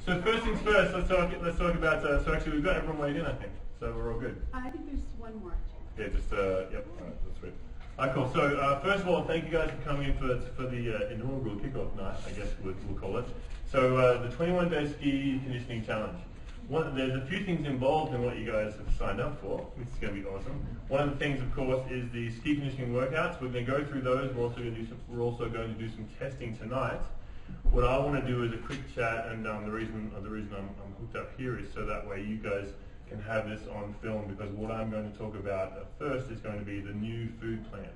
So first things first, let's talk about, so actually we've got everyone weighed in, I think. So we're all good. I think there's one more. Yeah, just, yep, all right, that's sweet. All right, cool. So first of all, thank you guys for coming in for the inaugural kickoff night, I guess we'll call it. So the 21-day ski conditioning challenge. There's a few things involved in what you guys have signed up for, which is going to be awesome. One of the things, of course, is the ski conditioning workouts. We're going to go through those. We're also going to do some testing tonight. What I want to do is a quick chat, and the reason I'm hooked up here is so that way you guys can have this on film, because what I'm going to talk about first is going to be the new food plan.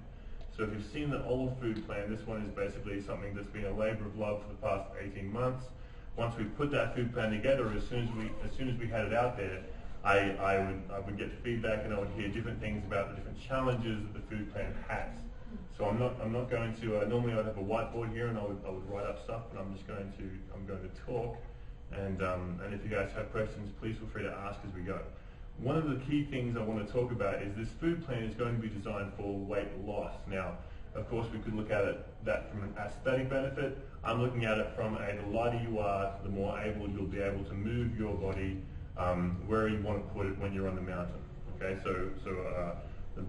So if you've seen the old food plan, this one is basically something that's been a labour of love for the past 18 months. Once we put that food plan together, as soon as we had it out there, I would get feedback, and I would hear different things about the different challenges that the food plan has. So I'm not going to normally I'd have a whiteboard here and I would write up stuff, but I'm going to talk, and if you guys have questions, please feel free to ask as we go. One of the key things I want to talk about is this food plan is going to be designed for weight loss. Now, of course, we could look at that from an aesthetic benefit. I'm looking at it from the lighter you are, the more able you'll be able to move your body where you want to put it when you're on the mountain. Okay,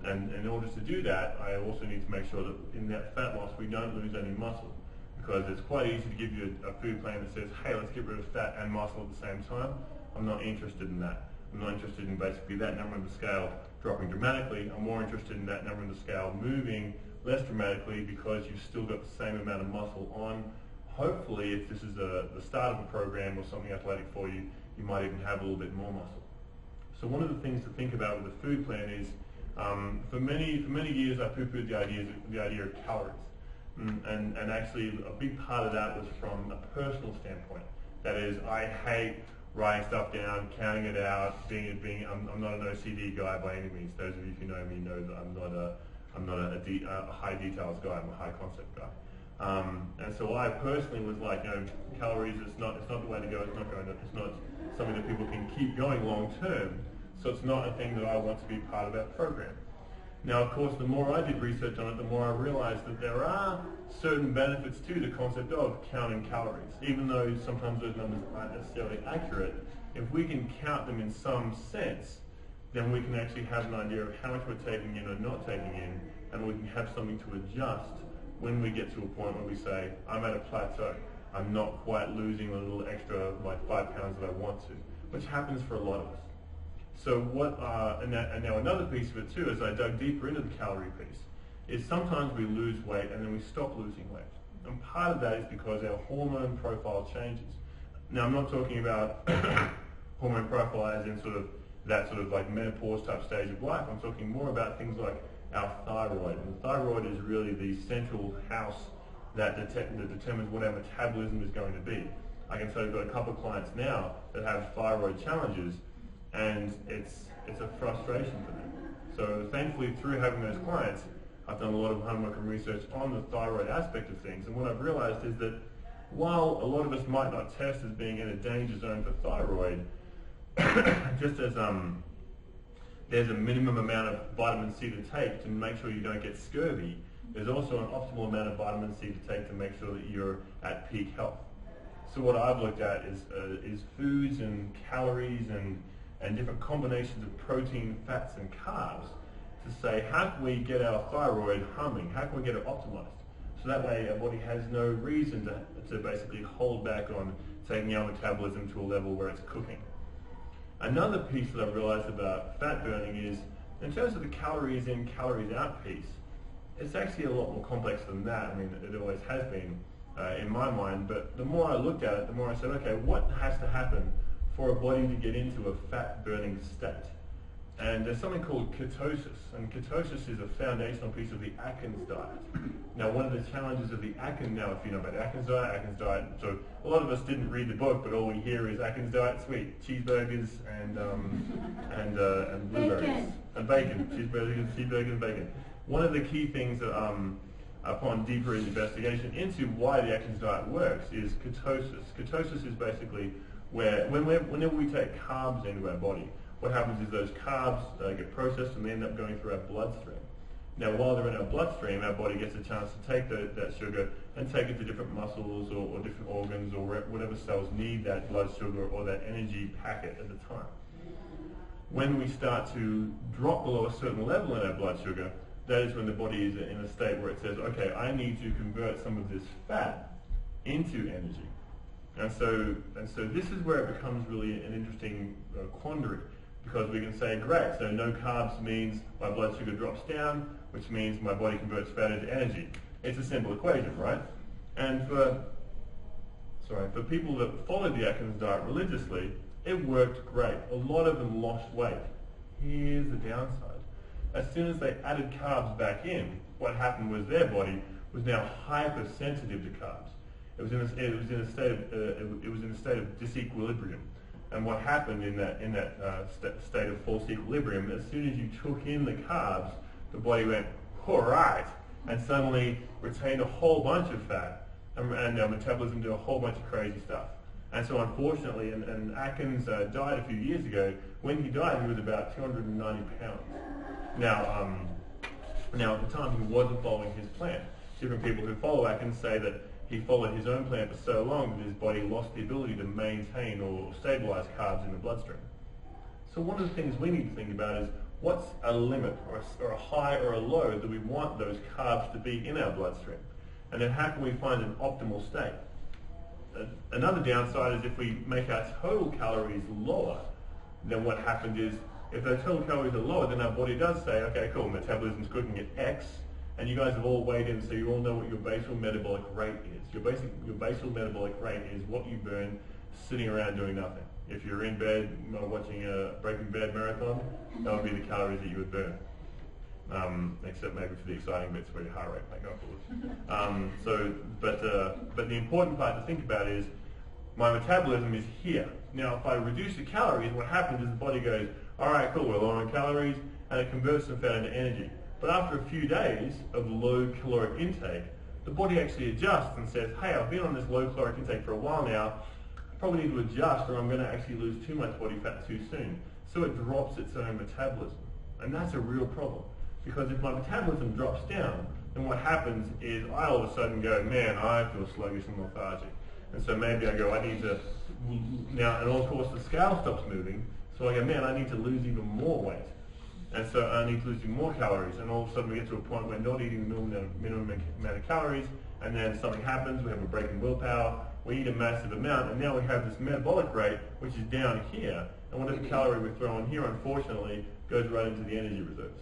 and in order to do that, I also need to make sure that in that fat loss we don't lose any muscle, because it's quite easy to give you a food plan that says, hey, let's get rid of fat and muscle at the same time. I'm not interested in that. I'm not interested in basically that number on the scale dropping dramatically. I'm more interested in that number on the scale moving less dramatically, because you've still got the same amount of muscle on. Hopefully, if this is the start of a program or something athletic for you, you might even have a little bit more muscle. So one of the things to think about with the food plan is, for many years I poo-pooed the idea of calories, and actually a big part of that was from a personal standpoint. That is, I hate writing stuff down, counting it out. I'm not an OCD guy by any means. Those of you who know me know that I'm not a high details guy. I'm a high concept guy. And so I personally was like, calories, it's not the way to go. It's not something that people can keep going long term. So it's not a thing that I want to be part of our program. Now, of course, the more I did research on it, the more I realized that there are certain benefits to the concept of counting calories. Even though sometimes those numbers aren't necessarily accurate, if we can count them in some sense, then we can actually have an idea of how much we're taking in or not taking in, and we can have something to adjust when we get to a point where we say, I'm at a plateau. I'm not quite losing a little extra, like 5 pounds that I want to, which happens for a lot of us. So and now another piece of it too, as I dug deeper into the calorie piece, is sometimes we lose weight and then we stop losing weight. And part of that is because our hormone profile changes. Now, I'm not talking about hormone profile as in that sort of like menopause type stage of life. I'm talking more about things like our thyroid. And the thyroid is really the central house that determines what our metabolism is going to be. I can tell you I've got a couple of clients now that have thyroid challenges, and it's a frustration for them. So thankfully, through having those clients, I've done a lot of homework and research on the thyroid aspect of things, and what I've realized is that while a lot of us might not test as being in a danger zone for thyroid, just as there's a minimum amount of vitamin C to take to make sure you don't get scurvy, there's also an optimal amount of vitamin C to take to make sure that you're at peak health. So what I've looked at is foods and calories and different combinations of protein, fats, and carbs to say, how can we get our thyroid humming? How can we get it optimized? So that way our body has no reason to basically hold back on taking our metabolism to a level where it's cooking. Another piece that I've realized about fat burning is, in terms of the calories in, calories out piece, it's actually a lot more complex than that. I mean, it always has been in my mind, but the more I looked at it, the more I said, okay, what has to happen for a body to get into a fat burning state? And there's something called ketosis, and ketosis is a foundational piece of the Atkins diet. Now, one of the challenges of the Atkins, now if you know about the Atkins diet, so a lot of us didn't read the book, but all we hear is Atkins diet, sweet, cheeseburgers and blueberries. Bacon. And bacon, cheeseburgers and bacon. One of the key things that upon deeper investigation into why the Atkins diet works is ketosis. Ketosis is basically where, whenever we take carbs into our body, what happens is those carbs get processed and they end up going through our bloodstream. Now, while they're in our bloodstream, our body gets a chance to take that sugar and take it to different muscles or different organs or whatever cells need that blood sugar or that energy packet at the time. When we start to drop below a certain level in our blood sugar, that is when the body is in a state where it says, okay, I need to convert some of this fat into energy. And so this is where it becomes really an interesting quandary, because we can say, great, so no carbs means my blood sugar drops down, which means my body converts fat into energy. It's a simple equation, right? And for people that followed the Atkins diet religiously, it worked great. A lot of them lost weight. Here's the downside. As soon as they added carbs back in, what happened was their body was now hypersensitive to carbs. It was in a state of disequilibrium. And what happened in that state of false equilibrium, as soon as you took in the carbs, the body went, all right, and suddenly retained a whole bunch of fat, and our metabolism did a whole bunch of crazy stuff. And so unfortunately, and Atkins died a few years ago. When he died, he was about 290 pounds. Now at the time, he wasn't following his plan. Different people who follow Atkins say that he followed his own plan for so long that his body lost the ability to maintain or stabilize carbs in the bloodstream. So one of the things we need to think about is, what's a limit or a high or a low that we want those carbs to be in our bloodstream? And then how can we find an optimal state? Another downside is if we make our total calories lower, then what happens is, if those total calories are lower, then our body does say, okay, cool, metabolism's cooking at X, and you guys have all weighed in, so you all know what your basal metabolic rate is. Your basal metabolic rate is what you burn sitting around doing nothing. If you're in bed watching a Breaking Bad marathon, that would be the calories that you would burn. Except maybe for the exciting bits where your heart rate might go up. But the important part to think about is, my metabolism is here. Now, if I reduce the calories, what happens is the body goes, all right, cool, we're lowering calories, and it converts some fat into energy. But after a few days of low caloric intake, the body actually adjusts and says, hey, I've been on this low caloric intake for a while now, I probably need to adjust or I'm going to actually lose too much body fat too soon. So it drops its own metabolism. And that's a real problem. Because if my metabolism drops down, then what happens is I all of a sudden go, man, I feel sluggish and lethargic. And so maybe I go, I need to, now, and of course the scale stops moving, so I go, man, I need to lose even more weight. And so I need to lose even more calories, and all of a sudden we get to a point where we're not eating the minimum amount of calories, and then something happens, we have a break in willpower, we eat a massive amount, and now we have this metabolic rate, which is down here, and whatever calorie we throw in here, unfortunately, goes right into the energy reserves.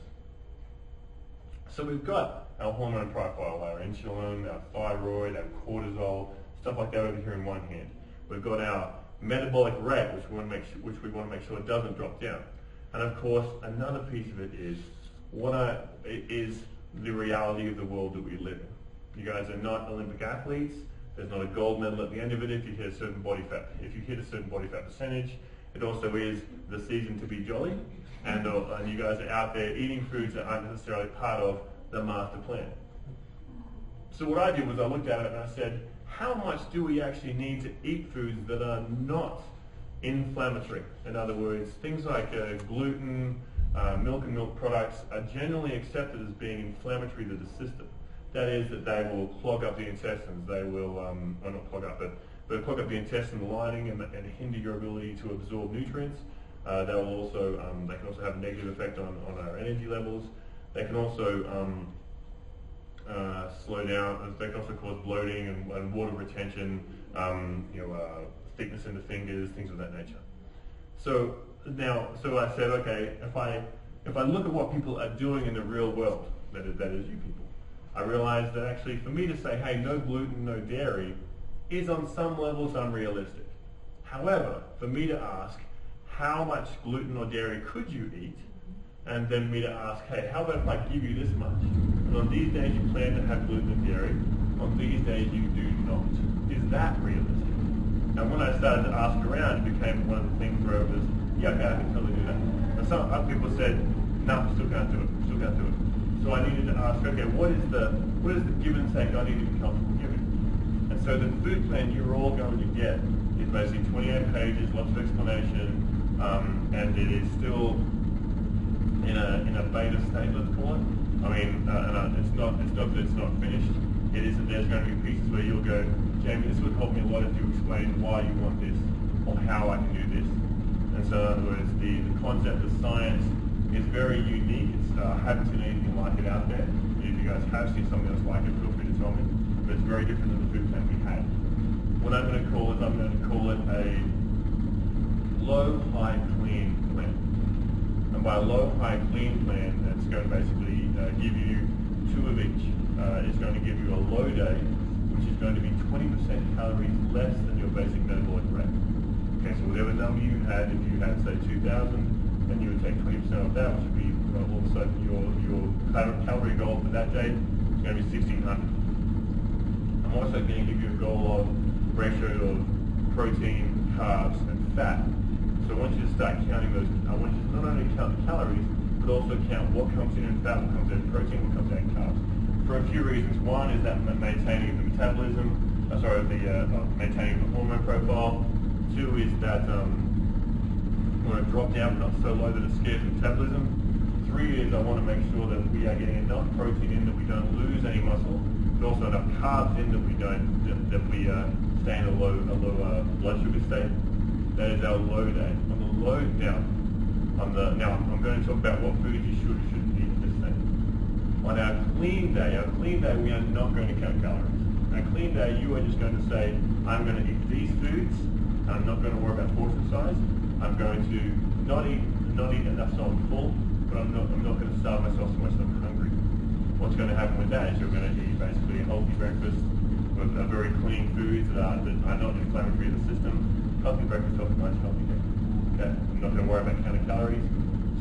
So we've got our hormone profile, our insulin, our thyroid, our cortisol, stuff like that over here in one hand. We've got our metabolic rate, which we want to make sure it doesn't drop down. And of course, another piece of it is is the reality of the world that we live in. You guys are not Olympic athletes. There's not a gold medal at the end of it if you hit a certain body fat. If you hit a certain body fat percentage, it also is the season to be jolly, and you guys are out there eating foods that aren't necessarily part of the master plan. So what I did was I looked at it and I said, how much do we actually need to eat foods that are not inflammatory? In other words, things like gluten, milk and milk products are generally accepted as being inflammatory to the system. That is, that they will clog up the intestines. They will, or not clog up, but they'll clog up the intestinal lining and hinder your ability to absorb nutrients. They can also have a negative effect on our energy levels. They can also slow down. They can also cause bloating and water retention. Thickness in the fingers, things of that nature. So I said, okay, if I look at what people are doing in the real world, that is you people, I realized that actually for me to say, hey, no gluten, no dairy, is on some levels unrealistic. However, for me to ask, how much gluten or dairy could you eat? And then me to ask, hey, how about if I give you this much? And on these days you plan to have gluten and dairy, on these days you do not. Is that realistic? And when I started to ask around, it became one of the things where it was, yeah, okay, I can totally do that. And some other people said, no, still can't do it, still can't do it. So I needed to ask, okay, what is the give and take I need to be comfortable giving? And so the food plan you're all going to get is basically 28 pages, lots of explanation, and it is still in a beta state, let's call it. I mean, it's not that it's not finished. it is that there's going to be pieces where you'll go, Jamie, this would help me a lot if you explain why you want this or how I can do this. And so in other words, the concept of science is very unique. I haven't seen anything like it out there. If you guys have seen something else like it, feel free to tell me. But it's very different than the food plan we had. What I'm going to call it, a low, high, clean plan. And by low, high, clean plan, that's going to basically give you two of each. It's going to give you a low day, which is going to be 20% calories less than your basic metabolic rate. Okay, so whatever number you had, if you had say 2,000, then you would take 20% of that, which would be all of a sudden your calorie goal for that day is going to be 1,600. I'm also going to give you a goal of ratio of protein, carbs, and fat. So I want you to start counting those. I want you to not only count the calories, but also count what comes in fat, what comes in protein, what comes in carbs. For a few reasons. One is that maintaining the metabolism, maintaining the hormone profile. Two is that we want to drop down, but not so low that it scares metabolism. Three is I want to make sure that we are getting enough protein in that we don't lose any muscle, but also enough carbs in that we stay in a low blood sugar state. That is our low day. On the low now I'm going to talk about what foods you should or shouldn't eat at this stage. On our clean day we are not going to count calories. On a clean day, you are just going to say, I'm going to eat these foods. I'm not going to worry about portion size. I'm going to not eat enough so I'm full, but I'm not going to starve myself so much that I'm hungry. What's going to happen with that is you're going to eat basically a healthy breakfast with very clean foods that are not inflammatory to the system. Healthy breakfast, healthy lunch, healthy dinner. Okay? I'm not going to worry about counting calories.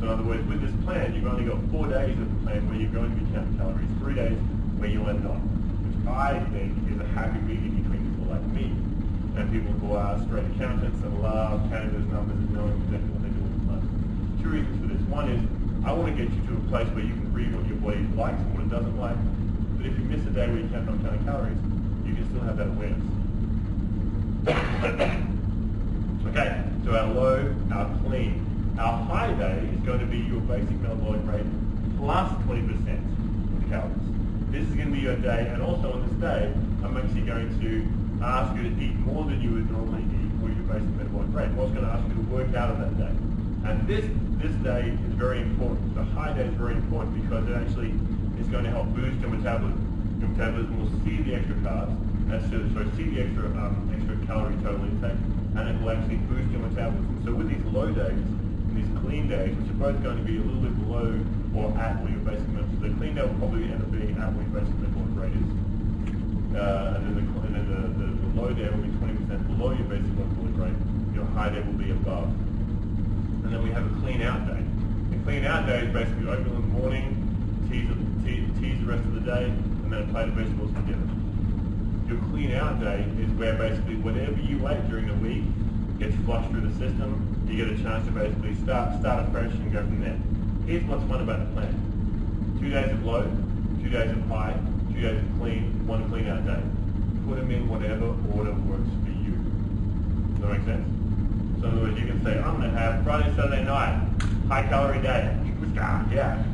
So in other words, with this plan, you've only got 4 days of the plan where you're going to be counting calories, 3 days where you are not, which I think is a happy medium between people like me and people who are straight accountants and love counting those numbers and knowing exactly what they do with the money. Two reasons for this. One is, I want to get you to a place where you can read what your body likes and what it doesn't like. But if you miss a day where you can't count calories, you can still have that awareness. Okay, so our low, our clean. Our high day is going to be your basic metabolic rate plus 20% of the calories. This is going to be your day, and also on this day, I'm actually going to ask you to eat more than you would normally eat for your basic metabolic rate. I'm also going to ask you to work out on that day. And this day is very important. The high day is very important because it actually is going to help boost your metabolism. Your metabolism will see the extra carbs, see the extra calorie total intake, and it will actually boost your metabolism. So with these low days, and these clean days, which are both going to be a little bit below or at what your basic metabolic rate is, the clean day will probably end up being at what your basic metabolic rate is. And then the low day will be 20% below your basic metabolic rate. Your high day will be above. And then we have a clean out day. The clean out day is basically open in the morning, tease the rest of the day, and then a plate of vegetables for dinner. Your clean out day is where basically whatever you ate during the week gets flushed through the system. You get a chance to basically start afresh and go from there. Here's what's fun about the plan. 2 days of low, 2 days of high, 2 days of clean, 1 clean out day. Put them in whatever order works for you. Does that make sense? So in other words, you can say, I'm going to have Friday, Saturday night, high calorie day. Yeah.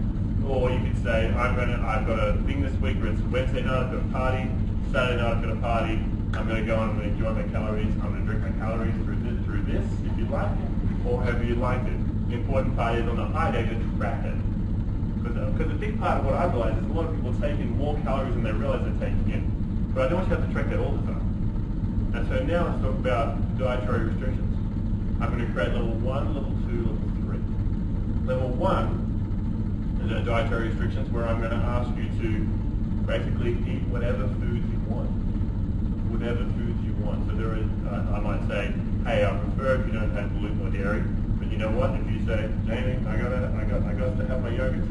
Or you could say, I've got a thing this week where it's Wednesday night, I've got a party, Saturday night, I've got a party, I'm going to go and I'm going to enjoy my calories, I'm going to drink my calories through this, if you like, or however you like it. The important part is on the high day to track it. Because the big part of what I realize is a lot of people take in more calories than they realize they're taking in. But I don't want you to have to track that all the time. And so now let's talk about dietary restrictions. I'm going to create level 1, level 2, level 3. Level 1 is dietary restrictions where I'm going to ask you to basically eat whatever foods you want. Whatever foods you want. So there is, I might say, hey, I prefer if you don't have gluten or dairy. But you know what? If you say, Jamie, I got to have my yogurt.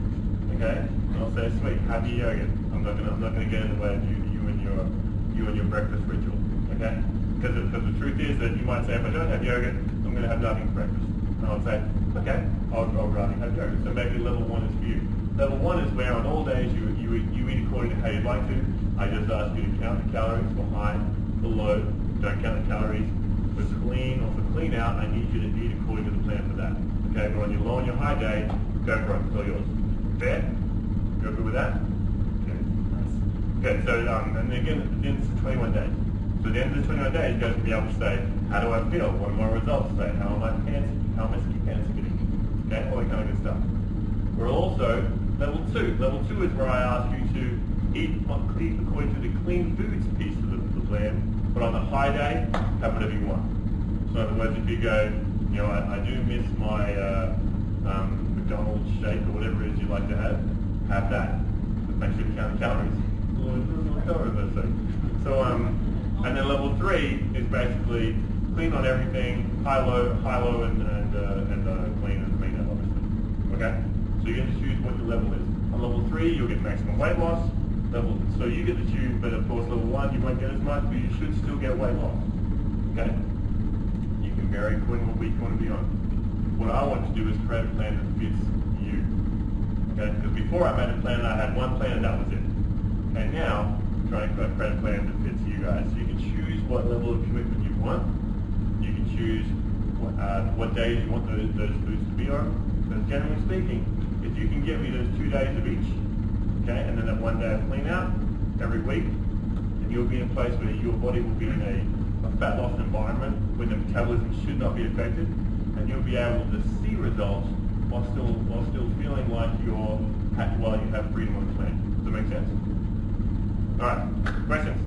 Okay? And I'll say, sweet, have your yogurt. I'm not going to get in the way of you and your breakfast ritual. Okay? Because the truth is that you might say, if I don't have yogurt, I'm going to have nothing for breakfast. And I'll say, okay, I'll rather have yogurt. So maybe level 1 is for you. Level 1 is where on all days you eat according to how you'd like to. I just ask you to count the calories for high, for low, don't count the calories. For clean or for clean out, I need you to eat according to the plan for that. Okay, but on your low and your high day, go for it, it's all yours. Fair? You're good with that? Okay, nice. Okay, so and again, at the end of the 21 days. So at the end of the 21 days, you guys will be able to say, how do I feel? What are my results say? How are my pants? How are my ski pants fitting? Okay, all that kind of good stuff. We're also level 2. Level 2 is where I ask you to eat according to the clean foods piece of the plan, but on the high day, have whatever you want. So in other words, if you go, I do miss my McDonald's shake or whatever it is you like to have that. But make sure you count the calories. So, and then level 3 is basically clean on everything, high-low, and clean and cleaner, obviously. Okay? So you get to choose what your level is. On level 3, you'll get maximum weight loss. So you get to choose, but of course level 1 you won't get as much, but you should still get weight loss. Okay? You can vary according to what week you want to be on. What I want to do is create a plan that fits you. Okay? Because before I made a plan, I had one plan and that was it. And now, I'm trying to create a plan that fits you guys. So you can choose what level of commitment you want. You can choose what days you want those foods to be on. But generally speaking, if you can give me those 2 days of each, okay, and then that 1 day of clean out every week, then you'll be in a place where your body will be in a fat loss environment where the metabolism should not be affected, and you'll be able to see results while still feeling like you have freedom on the plan. Does that make sense? All right, questions?